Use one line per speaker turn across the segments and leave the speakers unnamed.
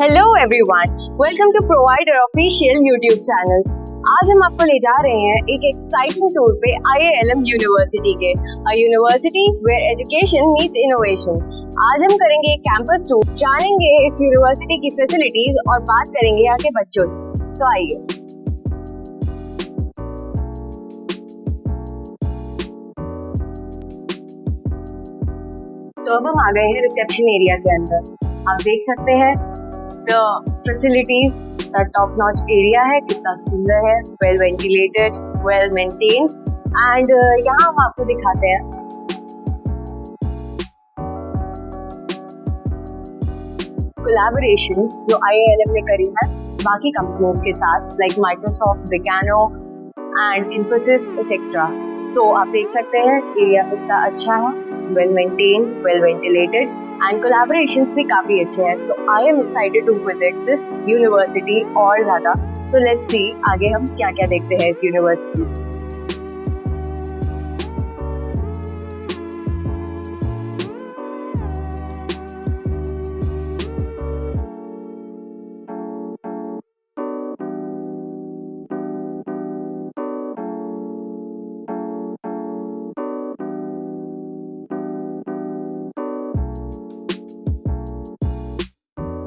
Hello everyone, welcome to provider official YouTube channel. आज हम आपको ले जा रहे हैं एक एक्साइटिंग टूर पे IILM यूनिवर्सिटी के, a university where education meets innovation. आज हम करेंगे एक कैंपस टूर, जानेंगे इस यूनिवर्सिटी की फैसिलिटीज और बात करेंगे यहाँ के बच्चों से। तो आइए। तो अब हम आ गए हैं रिसेप्शन एरिया के अंदर। आप देख सकते हैं फैसिलिटीज, टॉप नॉच एरिया है, कितना सुंदर है, well ventilated, well maintained and यहाँ हम आपको दिखाते हैं कोलैबोरेशन जो IILM ने करी है बाकी कंपनियों के साथ, लाइक माइक्रोसॉफ्ट, विकानो एंड इन्फोसिस एक्सेट्रा। तो आप देख सकते हैं एरिया कितना अच्छा है, well maintained, well ventilated and collaborations भी काफी अच्छे हैं। तो I am excited to visit this university और ज्यादा। तो लेट्स सी आगे हम क्या क्या देखते हैं इस यूनिवर्सिटी।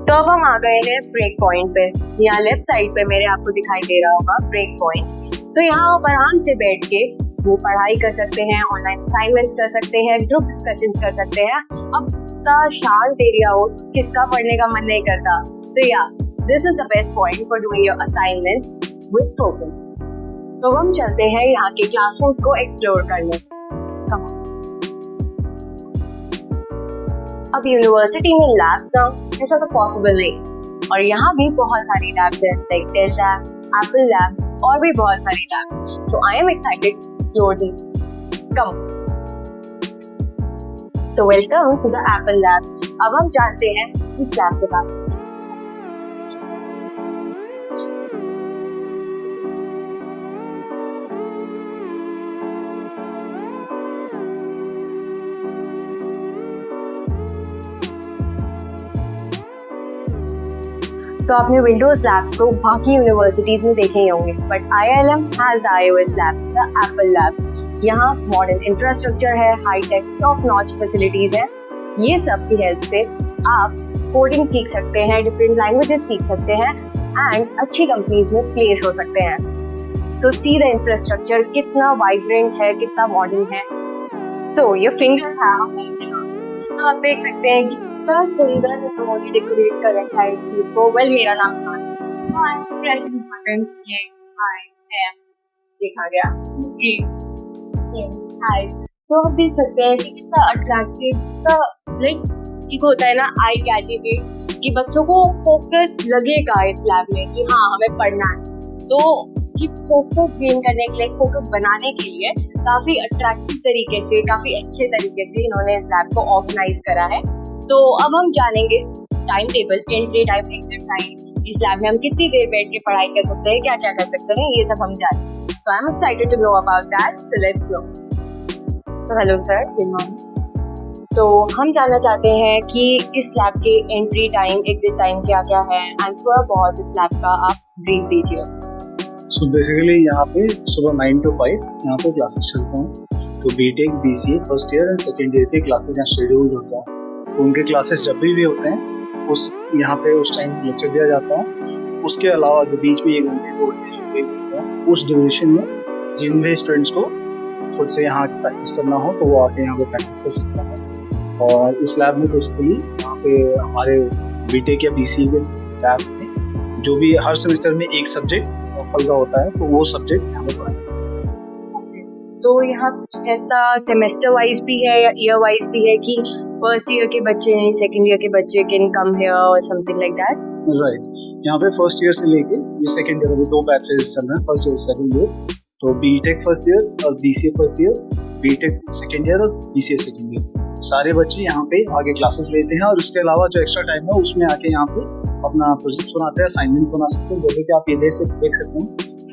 तो अब हम आ गए हैं ब्रेक पॉइंट पे। यहाँ लेफ्ट साइड पे मेरे आपको दिखाई दे रहा होगा ब्रेक पॉइंट। तो यहाँ आप आराम से बैठ के वो पढ़ाई कर सकते हैं, ऑनलाइन असाइनमेंट्स कर सकते हैं, ग्रुप डिस्कशन कर सकते हैं। अब इतना शांत एरिया हो, किसका पढ़ने का मन नहीं करता। तो या this is the best point for doing your assignment with focus. तो हम चलते हैं यहाँ के क्लासरूम्स को एक्सप्लोर करने। अब यूनिवर्सिटी में लैब्स ना ऐसा तो पॉसिबल नहीं, और यहाँ भी बहुत सारी लैब्स हैं, like Dell lab, Apple lab और भी बहुत सारी लैब्स। तो I am excited to explore this. Come. तो welcome to the Apple lab. अब हम जानते हैं इस लैब के बारे में। तो आपने विंडोज लैब को बाकी यूनिवर्सिटीज में देखे ही होंगे, but IILM has the iOS lab, the Apple lab. यहाँ मॉडर्न इंफ्रास्ट्रक्चर है, high tech top notch facilities है। ये सब की हेल्प से आप कोडिंग सीख सकते हैं, डिफरेंट लैंग्वेजेस सीख सकते हैं एंड अच्छी कंपनीज में प्लेस हो सकते हैं। तो सी द इंफ्रास्ट्रक्चर कितना वाइब्रेंट है, कितना मॉडर्न है। सो योर फिंगर आप देख सकते हैं कि कितना सुंदर उन्होंने डेकोरेट कर रखा है इस चीज को। वेल, मेरा नाम देखा गया। हाय। तो आप देख सकते हैं कि कितना अट्रैक्टिव, लाइक एक होता है ना आई कैचिंग, कि बच्चों को फोकस लगेगा इस लैब में कि हाँ हमें पढ़ना है। तो कि फोकस गेन करने के लिए, फोकस बनाने के लिए काफी अट्रैक्टिव तरीके से, काफी अच्छे तरीके से इन्होंने इस लैब को ऑर्गेनाइज करा है। तो अब हम जानेंगे time table, entry time, exit time, इस लैब में हम कितनी देर बैठ के पढ़ाई कर सकते हैं, क्या क्या कर सकते हैं, ये सब हम जानेंगे। तो I am excited to know about that. So let's go. तो हेलो सर, गुड मॉर्निंग। तो हम जानना चाहते हैं कि इस लैब के एंट्री टाइम, एग्जिट टाइम क्या क्या है एंड थोड़ा बहुत इस लैब का आप ब्रीफ दीजिए।
सो बेसिकली यहाँ पे सुबह 9 to 5 यहाँ पे क्लासेस चलते हैं। तो BTech, BCA first year and second year के क्लासेस यहाँ शेड्यूल होता है। तो उनके क्लासेस जब भी होते हैं उस यहाँ पे उस टाइम लेक्चर दिया जाता है। उसके अलावा जो बीच में 1 घंटे 2 घंटे जो ब्रेक होता है, उस ड्यूरेशन में जिन भी स्टूडेंट्स को खुद से यहाँ प्रैक्टिस करना हो तो वो आके यहाँ पे प्रैक्टिस कर सकता है। और इस लैब में बेसिकली यहाँ पे हमारे बीटेक या BCA के लैब में जो भी हर सेमेस्टर में एक सब्जेक्ट ऑफर का होता है, तो वो सब्जेक्ट यहाँ पे पढ़ाएंगे।
तो यहाँ ऐसा सेमेस्टर वाइज भी है या ईयर वाइज भी है कि फर्स्ट ईयर के बच्चे हैं, सेकंड ईयर के बच्चे कैन कम हियर और समथिंग लाइक दैट?
राइट, यहाँ पे फर्स्ट ईयर से लेके ये सेकंड ईयर में 2 बैचेस चल रहे हैं, फर्स्ट ईयर सेकंड ईयर। तो बीटेक फर्स्ट ईयर और BCA first year, BTech second year और BCA सेकंड ईयर, सारे बच्चे यहाँ पे आगे क्लासेस लेते हैं। और उसके अलावा जो एक्स्ट्रा टाइम है उसमें आके यहाँ पे अपना प्रोजेक्ट बनाते हैं, असाइनमेंट बना सकते हैं। जैसे कि आप ये देख सकते हैं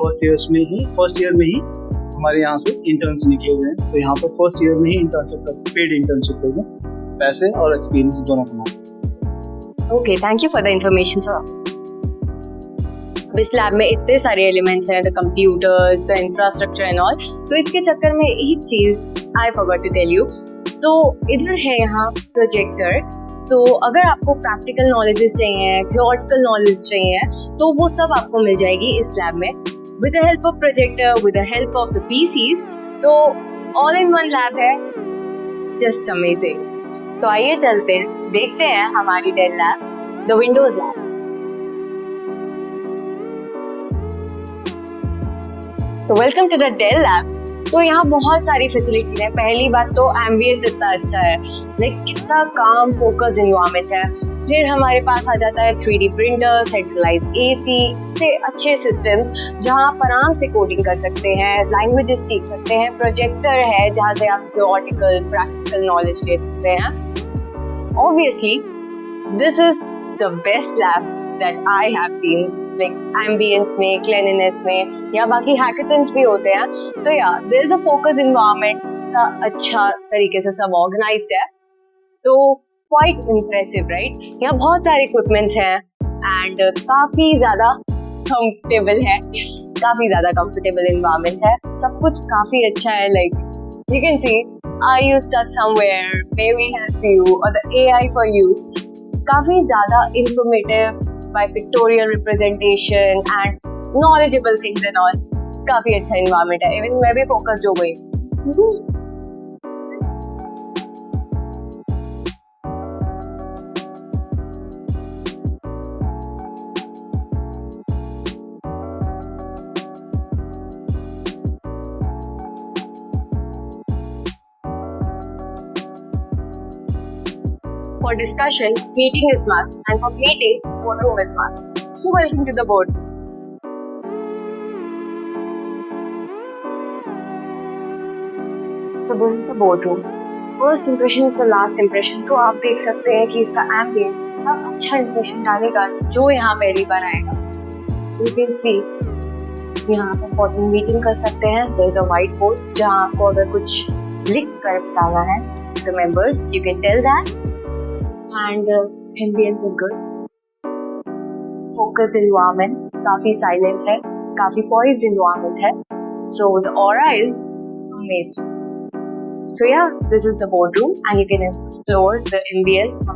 फर्स्ट ईयर में ही हमारे यहाँ से इंटर्न्स निकले हुए हैं। तो यहाँ पे फर्स्ट ईयर में ही इंटर्नशिप करते, पेड इंटर्नशिप करते, पैसे और एक्सपीरियंस दोनों कमाते हैं।
Okay, thank you for the information sir. इस लैब में इतने सारे एलिमेंट्स हैं, the computers, the infrastructure and all, तो इसके चक्कर में एक चीज I forgot to tell you. तो इधर है यहाँ प्रोजेक्टर, तो अगर आपको प्रैक्टिकल नॉलेजेस चाहिए, थियोरेटिकल नॉलेज चाहिए, तो वो सब आपको मिल जाएगी इस लैब में with the help of projector, with the help of the PCs. तो ऑल इन वन लैब है, जस्ट अमेजिंग। तो आइए चलते हैं, देखते हैं हमारी Dell lab, the Windows lab. तो welcome to the Dell lab. तो यहाँ बहुत सारी फैसिलिटीज है। पहली बात तो एम्बियंस इतना अच्छा है, लाइक कितना काम फोकस एनवायरनमेंट है। फिर हमारे पास आ जाता है 3D प्रिंटर, सेंट्रलाइज एसी से अच्छे सिस्टम जहाँ आप आराम से कोडिंग कर सकते हैं, लैंग्वेजेस सीख सकते हैं। प्रोजेक्टर है जहाँ से आप थियोरेटिकल प्रैक्टिकल नॉलेज ले सकते हैं। Obviously this is the best lab that I have seen, like ambience में, क्लीनलीनेस में, या बाकी हैकेथॉन्स भी होते हैं। तो या there is a focus environment का अच्छा तरीके से सब ऑर्गेनाइज्ड है। तो क्वाइट इम्प्रेसिव राइट। यहाँ बहुत सारे इक्विपमेंट्स हैं एंड काफी ज्यादा कंफर्टेबल है, काफी ज्यादा कंफर्टेबल एनवायरनमेंट है। सब कुछ काफी अच्छा है, like you can see I you stuck somewhere, may we help you और द एआई फॉर यू। काफी ज्यादा informative by pictorial representation and knowledgeable things and all। काफी अच्छा environment है, even मैं भी focused हो गई। For discussion, meeting is must, and for meeting, boardroom is must. So welcome to the board. So this is the boardroom. First impression is the last impression. तो आप देख सकते हैं कि इसका ambience इतना अच्छा impression डालेगा जो यहाँ पहली बार आएगा। You can see यहाँ पर important meeting कर सकते हैं। There is a whiteboard जहाँ आपको अगर कुछ लिख कर बताना है the members, you can tell that. And ambience is good. Focused environment, काफी silent है, काफी poised environment है. So the aura is amazing. So yeah, this is the boardroom and you can explore the ambience.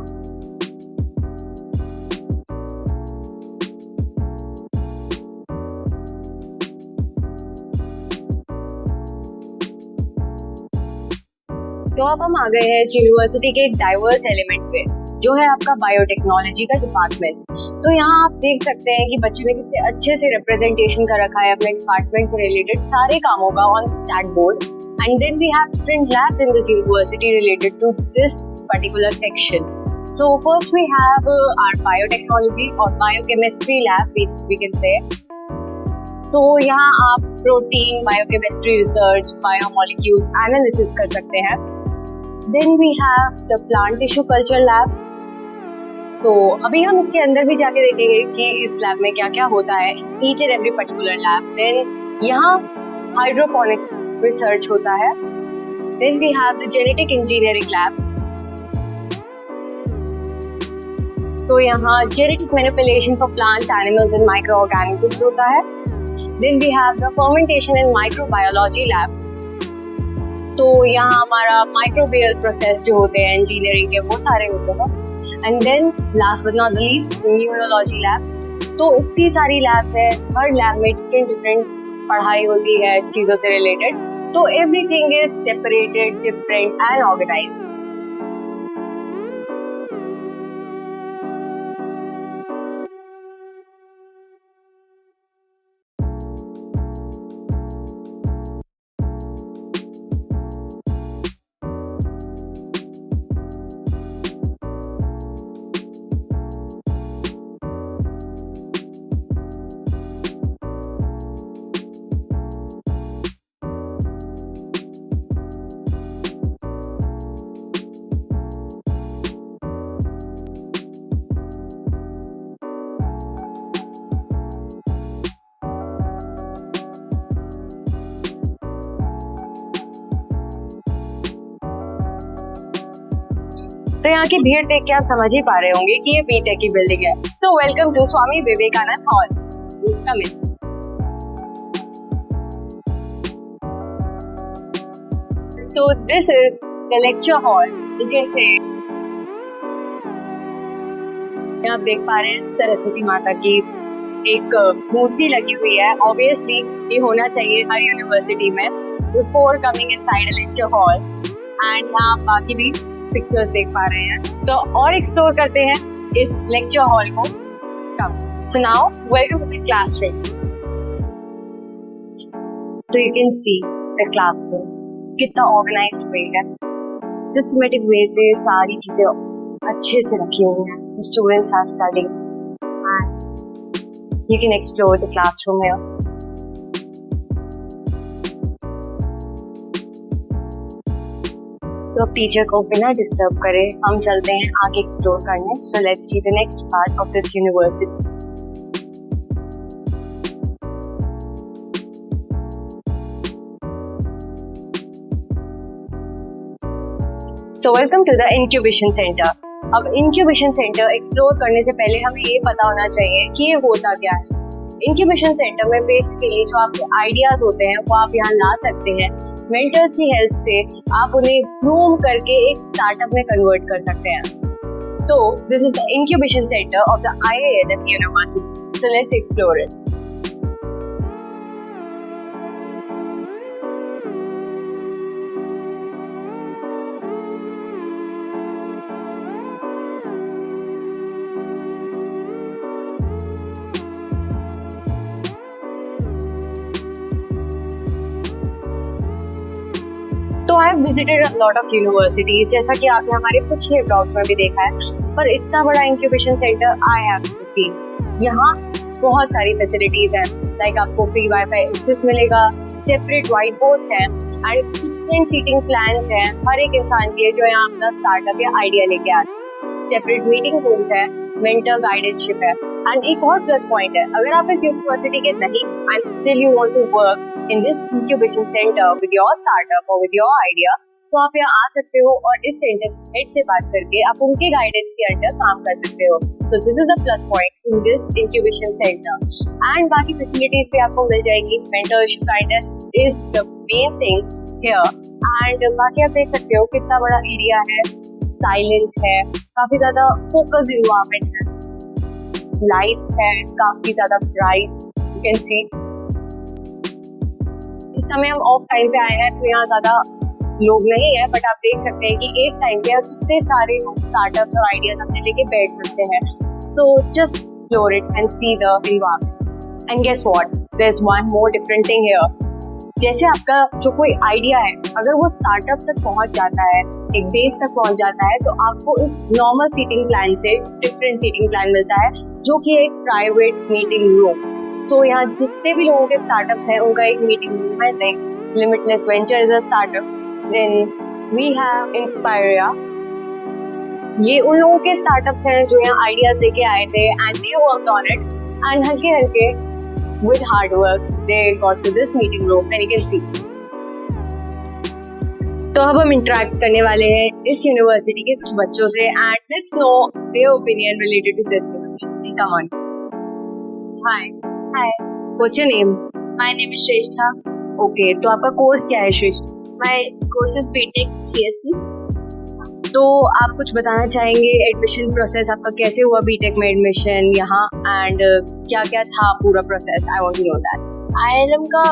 तो अब हम आ गए हैं यूनिवर्सिटी के एक डाइवर्स एलिमेंट पे, जो है आपका बायोटेक्नोलॉजी का डिपार्टमेंट। तो यहाँ आप देख सकते हैं कि बच्चों ने कितने अच्छे से रिप्रेजेंटेशन कर रखा है अपने डिपार्टमेंट से रिलेटेड सारे कामों का on stack board. And then we have different labs in this university related to this particular section. So first we have our biotechnology और biochemistry lab we can say. तो यहाँ आप protein biochemistry research, biomolecules analysis कर सकते हैं। Then we have the plant tissue culture lab। तो अभी हम इसके अंदर भी जाके देखेंगे कि इस लैब में क्या क्या होता है, each and every particular lab। Then यहाँ हाइड्रोपोनिक रिसर्च होता है। Then we have the genetic engineering lab। तो यहाँ genetic manipulation for plants, animals and microorganisms होता है। Then we have the fermentation and microbiology lab। तो यहाँ हमारा माइक्रोबियल प्रोसेस जो होते हैं इंजीनियरिंग के वो सारे होते हैं। And then last but not the least neurology lab. तो इतनी सारी लैब्स है, हर लैब में डिफरेंट पढ़ाई होती है चीज़ों से रिलेटेड। तो everything is separated, different and organized. तो यहाँ की भीड़ देख के आप समझ ही पा रहे होंगे कि ये बीटेक की बिल्डिंग है। तो welcome to Swami Vivekananda hall. Come in. So this is the lecture hall. You can say आप देख पा रहे हैं सरस्वती माता की एक मूर्ति लगी हुई है। ऑब्वियसली ये होना चाहिए हर यूनिवर्सिटी में before coming inside a lecture hall. And यहाँ आप बाकी भी पिक्चर्स देख पा रहे हैं। तो और एक्सप्लोर करते हैं इस लेक्चर हॉल को। कम। So now welcome to the classroom. So you can see the classroom कितना ऑर्गेनाइज्ड वे है, सिस्टमेटिक वे से सारी चीजें अच्छे से रखी हुई हैं। Students are studying and you can explore the classroom here. तो अब टीचर को बिना डिस्टर्ब करे हम चलते हैं आगे एक्सप्लोर करने। So let's see the next part of this university. So welcome to the incubation center. अब incubation center एक्सप्लोर करने से पहले हमें ये पता होना चाहिए कि ये होता क्या है। incubation center में बेसिकली जो आपके आइडियाज होते हैं वो आप यहाँ ला सकते हैं। मेंटर्स की हेल्प से आप उन्हें ग्रूम करके एक स्टार्टअप में कन्वर्ट कर सकते हैं। तो this is the incubation center of the IISc University. So let's explore it. तो I have visited a lot of universities, जैसा कि आपने हमारे पिछले ब्लॉग्स में भी देखा है, पर इतना बड़ा incubation centre I have scene. यहाँ बहुत सारी फैसिलिटीज हैं, लाइक आपको फ्री वाईफाई एक्सेस मिलेगा, सेपरेट व्हाइट बोर्ड है एंड डिफरेंट सीटिंग प्लान्स हैं हर एक इंसान के लिए जो यहाँ अपना स्टार्टअप या आइडिया लेके आते हैं। सेपरेट मीटिंग रूम्स है, मेंटर गाइडेंशिप है एंड एक और प्लस पॉइंट है, अगर आप इस यूनिवर्सिटी के नहीं and still you want to work in this incubation center with your startup or with your idea, तो आप यहाँ आ सकते हो और इस सेंटर हेड से बात करके आप उनके गाइडेंस के अंडर काम कर सकते हो। So this is the plus point in this incubation center and बाकी फैसिलिटीज भी आपको मिल जाएगी। mentorship guidance is the main thing here and बाकी आप देख सकते हो कितना बड़ा एरिया है, साइलेंस है, काफी ज्यादा फोकस इन्वायरमेंट है, लाइट है काफी ज्यादा ब्राइट, यू कैन सी। इस समय हम ऑफ टाइम पे आए हैं तो यहाँ ज्यादा लोग नहीं है, बट आप देख सकते हैं कि एक टाइम पे कितने सारे स्टार्टअप्स और आइडियाज अपने लेके बैठ सकते हैं। So just explore it and see the environment and guess what, there is one more different thing here. जैसे आपका जो कोई आइडिया है अगर वो स्टार्टअप तक पहुंच जाता है, एक बेस तक पहुंच जाता है, तो आपको इस नॉर्मल सीटिंग प्लान से डिफरेंट सीटिंग प्लान मिलता है जो कि एक प्राइवेट मीटिंग रूम। सो यहाँ जितने भी लोगों के स्टार्टअप्स हैं उनका एक मीटिंग रूम है, like limitless venture is a startup, then we have Inspiria, ये उन लोगों के स्टार्टअप्स हैं जो यहाँ आइडियाज लेके आए थे and they worked on it and हल्के हल्के with hard work they got to this meeting room and you can see. तो अब हम इंटरेक्ट करने वाले हैं इस यूनिवर्सिटी के कुछ बच्चों से and let's know their opinion related to this university. Come on. Hi.
Hi,
what's your name?
my name is Shrestha.
Okay, तो आपका कोर्स क्या है श्रेष्ठ?
My course is BTech CSC.
तो आप कुछ बताना चाहेंगे एडमिशन प्रोसेस आपका कैसे हुआ बीटेक में एडमिशन यहाँ एंड क्या क्या था पूरा process? I want to know that.
IIM का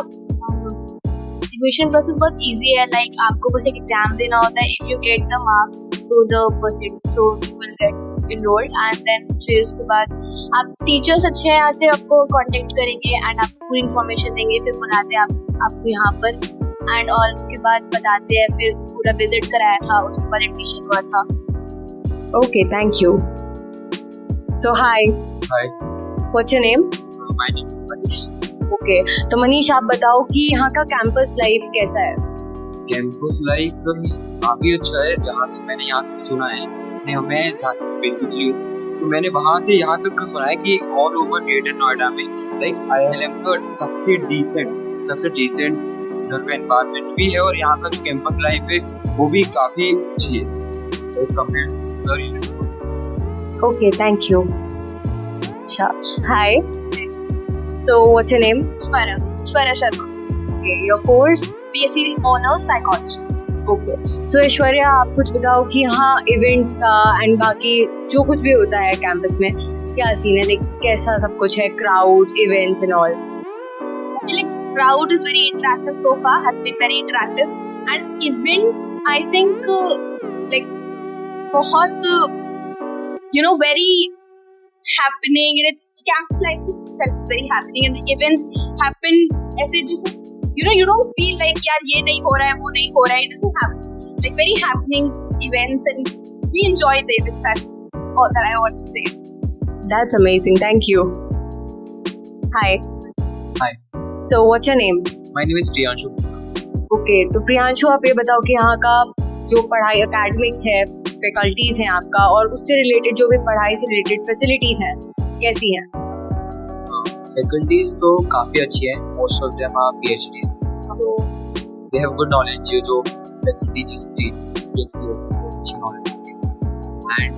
एडमिशन प्रोसेस बहुत इजी है, लाइक आपको बस एक एग्जाम देना होता है। If you get the marks through the percent so you will get enrolled and then फिर उसके बाद आप टीचर्स अच्छे हैं, यहाँ से आपको कांटेक्ट करेंगे एंड आपको पूरी इन्फॉर्मेशन देंगे, फिर बुलाते हैं आपको यहाँ पर एंड और उसके बाद बताते हैं, फिर पूरा विजिट कराया था, उसके बाद एडमिशन हुआ था।
Okay, thank you. तो hi.
Hi,
what's your name?
My name is Manish.
Okay, तो मनीष आप बताओ कि यहाँ का कैंपस लाइफ कैसा है?
कैंपस लाइफ काफी अच्छा है, जहाँ तक मैंने यहाँ तक सुना है, हमें बेसिकली तो मैंने वहाँ से यहाँ तक सुना है कि ऑल ओवर ग्रेटर नोएडा में लाइक IIM का सबसे डिसेंट
इधर का एनवायरनमेंट भी है और यहाँ का जो कैंपस लाइफ है वो भी काफ़ी अच्छी है
Okay, thank you. Hi. So, what's your name?
Shwarya Sharma.
Okay, your course?
BSc Honors Psychology.
Okay. So, Aishwarya आप कुछ बताओ कि हाँ इवेंट का एंड बाकी जो कुछ भी होता है कैंपस में क्या सीन है, लाइक कैसा सब कुछ है, crowd, events and all.
Like crowd is very interactive so far, has been very interactive, and event I think like बहुत very happening, and it's campus life itself is very happening, and the events happen ऐसे जैसे you don't feel like यार ये नहीं हो रहा है वो नहीं हो रहा है. It doesn't happen, like very happening events, and we enjoy the events. That's all that I want to say.
That's amazing. Thank you. Hi.
Hi.
So what's your name?
My name is Priyanshu.
Okay, तो प्रियांशु आप ये बताओ कि यहाँ का जो पढ़ाई academic है, फैकल्टीज हैं आपका, और उससे रिलेटेड जो भी पढ़ाई से रिलेटेड फैसिलिटीज हैं कैसी हैं?
फैकल्टीज तो काफ़ी अच्छी हैं. Most of them are PhD, so they have good knowledge. जो फैकल्टीज अच्छी नॉलेज एंड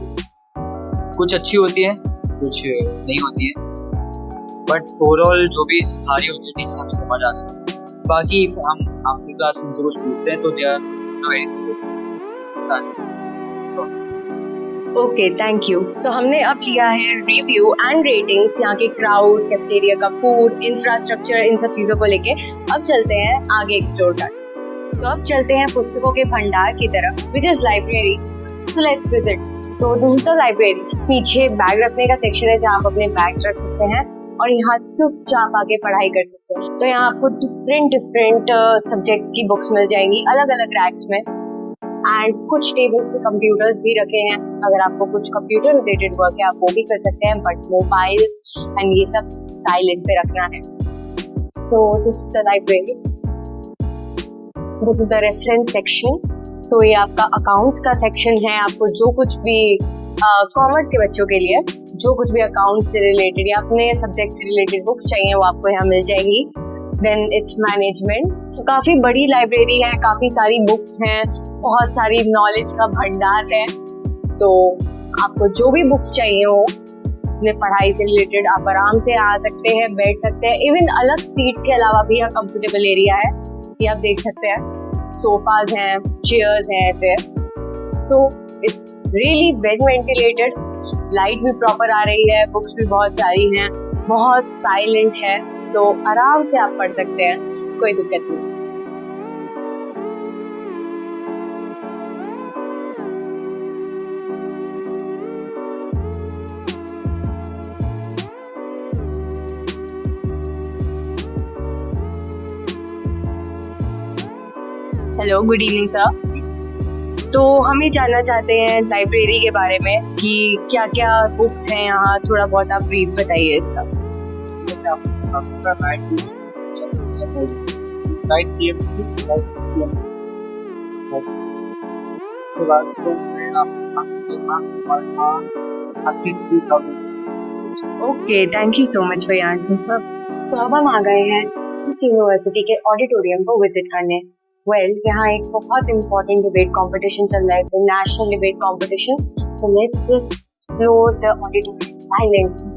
कुछ अच्छी होती है कुछ नहीं होती है, बट ओवरऑल जो भी सारी होती है टीचर हमें समझ आ जाती है. बाकी हम अपनी क्लास में कुछ पूछते हैं तो they are very
okay, thank you. तो हमने अब लिया है रिव्यू एंड रेटिंग्स यहाँ के क्राउड, कैफेटेरिया का फूड, इंफ्रास्ट्रक्चर, इन सब चीज़ों को लेके. अब चलते हैं आगे एक्सप्लोर करने. तो अब चलते हैं पुस्तकों के भंडार की तरफ, which is library. So let's visit. तो डिजिटल लाइब्रेरी, पीछे बैग रखने का सेक्शन है जहाँ आप अपने बैग रख सकते हैं और यहाँ चुपचाप आके पढ़ाई कर सकते हैं. तो यहाँ आपको डिफरेंट सब्जेक्ट की बुक्स मिल जाएंगी अलग अलग रैक्स में, एंड कुछ टेबल्स पे कंप्यूटर्स भी रखे हैं. अगर आपको कुछ कंप्यूटर रिलेटेड वर्क है आप वो भी कर सकते हैं, बट मोबाइल एंड ये सब साइलेंट पे रखना है. तो this is the library, this is the reference section. तो ये आपका अकाउंट का सेक्शन है. आपको जो कुछ भी कॉमर्स के बच्चों के लिए जो कुछ भी अकाउंट से रिलेटेड या अपने सब्जेक्ट से रिलेटेड बुक्स चाहिए वो आपको यहाँ मिल जाएंगी. Then it's management. तो काफ़ी बड़ी लाइब्रेरी है, काफ़ी सारी बुक्स हैं, बहुत सारी नॉलेज का भंडार है. तो आपको जो भी बुक्स चाहिए हो अपने पढ़ाई से रिलेटेड आप आराम से आ सकते हैं, बैठ सकते हैं. इवन अलग सीट के अलावा भी यहाँ कंफर्टेबल एरिया है, ये आप देख सकते हैं. सोफाज हैं, चेयर्स हैं ऐसे. तो it's really well ventilated, light भी प्रॉपर आ रही है, बुक्स भी बहुत सारी हैं, बहुत साइलेंट है. तो आराम से आप पढ़ सकते हैं, कोई दिक्कत नहीं. Hello, good evening sir. तो हम ये जानना चाहते हैं लाइब्रेरी के बारे में कि क्या क्या बुक्स हैं यहाँ, थोड़ा बहुत आप ब्रीफ बताइए इसका. Okay, thank you so much for your answer sir. तो अब हम आ गए हैं इस यूनिवर्सिटी के ऑडिटोरियम को विजिट करने. यहाँ एक बहुत इम्पोर्टेंट डिबेट कंपटीशन चल रहा है, national debate competition. So let's just explore the auditorium silently.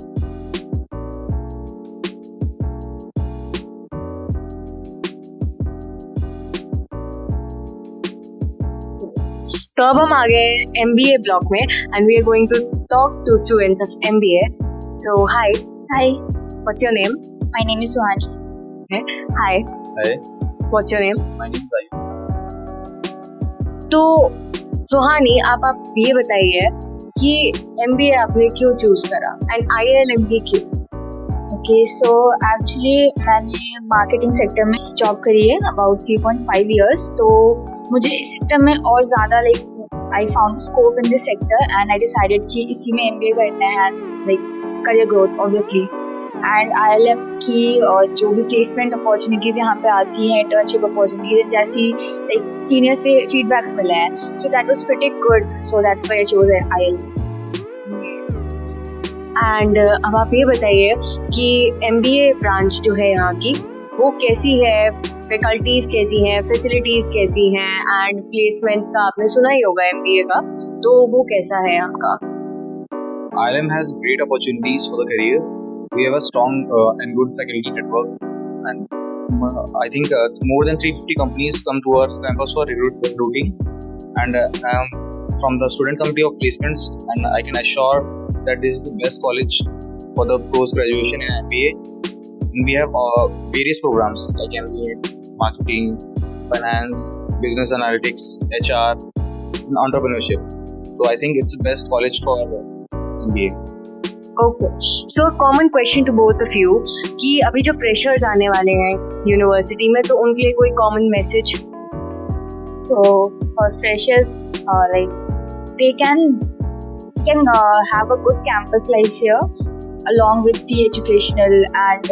तो अब हम आ गए MBA ब्लॉक में and we are going to talk to students of MBA. So hi. What's your name?
My name is Suhani.
Hi. What's your name?
My name is Ayush.
तो सुहानी आप ये बताइए कि MBA आपने क्यों चूज करा and IIL-MBA क्यों?
Okay, so actually मैंने मार्केटिंग सेक्टर में जॉब करी है अबाउट 3.5 years. तो मुझे इस सेक्टर में और ज़्यादा I found scope in this sector and I decided कि इसी में MBA करना है and career growth obviously. And IIM की जो भी प्लेसमेंट अपॉर्चुनिटीज यहाँ पे आती हैं, इंटर्नशिप अपॉर्चुनिटीज जैसी सीनियर से फीडबैक मिला है, so that was pretty good, so that's why I chose IIM. And अब आप ये बताइए कि MBA ब्रांच जो है यहाँ की वो कैसी है,
फैकल्टीज कैसी हैं, फैसिलिटीज कैसी हैं, एंड प्लेसमेंट का आपने सुना ही होगा MBA का, तो वो कैसा है यहाँ का?
ILM has great opportunities for the career. We have a strong and good faculty network, and I think more than 350 companies come to our campus for recruiting. And I am from the student committee of placements, and I can assure that this is the best college for the post graduation in MBA. And we have various programs like MBA, marketing, finance, business analytics, HR, and entrepreneurship. So I think it's the best college for MBA.
Okay, so common question to both of you कि अभी जो pressures आने वाले हैं university में, तो उनके लिए कोई common message?
So for freshers, like they can have a good campus life here, along with the educational and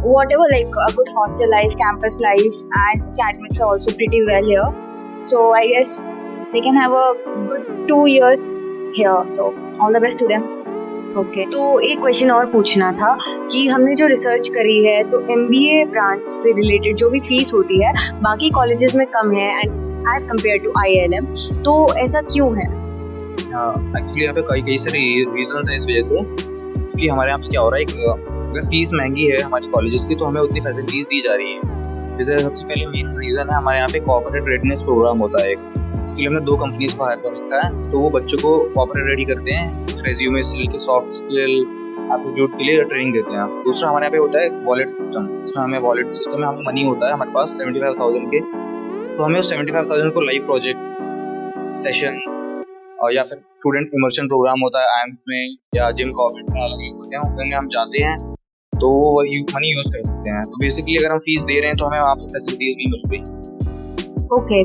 whatever, like a good hostel life, campus life, and academics are also pretty well here. So I guess they can have a good 2 years here. So all the best to them.
Okay, तो एक question और पूछना था कि हमने जो research करी है, तो MBA ब्रांच से रिलेटेड जो भी फीस होती है बाकी कॉलेजेस में कम है and as compare to IIM, तो ऐसा क्यों है?
एक्चुअली यहाँ पे कई सारे रीजन है इस वजह से, क्योंकि हमारे यहाँ पे क्या हो रहा है, अगर फीस महंगी है हमारी कॉलेजेस की तो हमें उतनी फैसिलिटीज दी जा रही है। जैसे सबसे पहले मेन रीजन है, हमारे यहाँ पे कॉर्पोरेट रेडनेस प्रोग्राम होता है। इसके लिए हमने 2 कंपनीज को हायर कर रखा है, तो वो बच्चों को कॉर्पोरेट रेडी करते हैं, रेज्यूमे से लेकर सॉफ्ट स्किल एप्टीट्यूड के लिए ट्रेनिंग देते हैं। दूसरा हमारे यहाँ पे होता है वॉलेट सिस्टम, जिसमें हमें वॉलेट सिस्टम में हमें मनी होता है हमारे पास 75,000 के, तो हमें उस 75,000 को लाइव प्रोजेक्ट सेशन और या फिर स्टूडेंट इमर्शन प्रोग्राम होता है IIM में या जिम कॉर्पोरेट में अलग होते हैं, उनमें हम जाते हैं तो वो मनी यूज कर सकते हैं। तो बेसिकली अगर हम फीस दे रहे हैं तो हमें वहाँ पर फैसिलिटीज भी मिल रही।
ओके,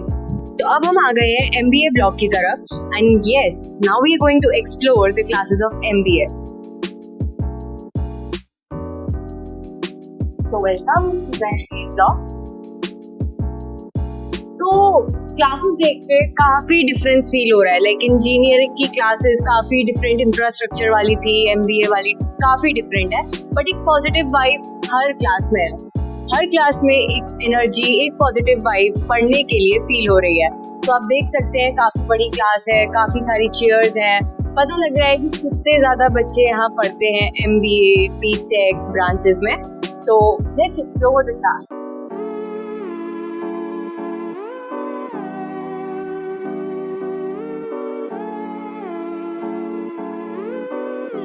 तो अब हम आ गए हैं MBA ब्लॉक की तरफ, and yes, now we are going to explore the classes of MBA। तो वेलकम टू MBA ब्लॉक। तो क्लासेस देख के काफी डिफरेंस फील हो रहा है, लाइक इंजीनियरिंग की क्लासेस काफी डिफरेंट इंफ्रास्ट्रक्चर वाली थी, MBA वाली काफी डिफरेंट है, बट एक पॉजिटिव वाइब हर क्लास में है। हर क्लास में एक एनर्जी, एक पॉजिटिव वाइब पढ़ने के लिए फील हो रही है। तो आप देख सकते हैं काफी बड़ी क्लास है, काफी सारी चेयर्स हैं, पता लग रहा है कि कितने ज्यादा बच्चे यहाँ पढ़ते हैं MBA, BTech ब्रांचेस में। तो let's explore the class.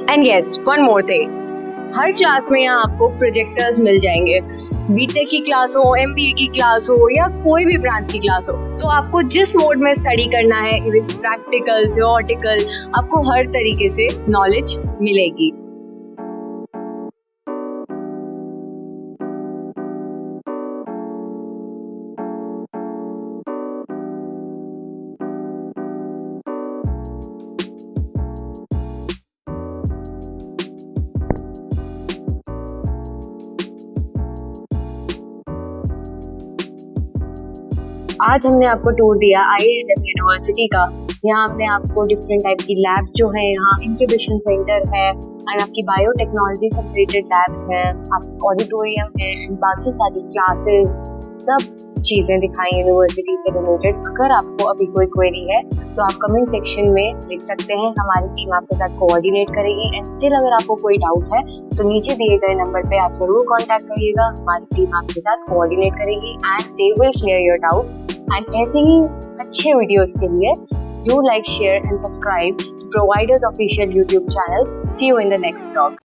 And yes, one more thing, her class में यहाँ आपको प्रोजेक्टर्स मिल जाएंगे। BTech की क्लास हो, MBA की क्लास हो या कोई भी ब्रांच की क्लास हो, तो आपको जिस मोड में स्टडी करना है, प्रैक्टिकल, थियोरेटिकल, आपको हर तरीके से नॉलेज मिलेगी। आज हमने आपको टूर दिया IIM यूनिवर्सिटी का। यहाँ हमने आपको डिफरेंट टाइप की लैब्स जो है, यहाँ इंक्यूबेशन सेंटर है एंड आपकी बायोटेक्नोलॉजी से रिलेटेड लैब्स हैं, आप ऑडिटोरियम है एंड बाकी सारी क्लासेस, सब चीज़ें दिखाई यूनिवर्सिटी से रिलेटेड। अगर आपको अभी कोई क्वेरी है तो आप कमेंट सेक्शन में लिख सकते हैं, हमारी टीम आपके साथ कोऑर्डिनेट करेगी। एंड स्टिल अगर आपको कोई डाउट है तो नीचे दिए गए नंबर पे आप जरूर कांटेक्ट करिएगा, हमारी टीम आपके साथ कोऑर्डिनेट करेगी and they will clear your doubt. And ऐसे ही अच्छे वीडियोस के लिए do like, share and subscribe to Providers Official YouTube channel. See you in the next vlog.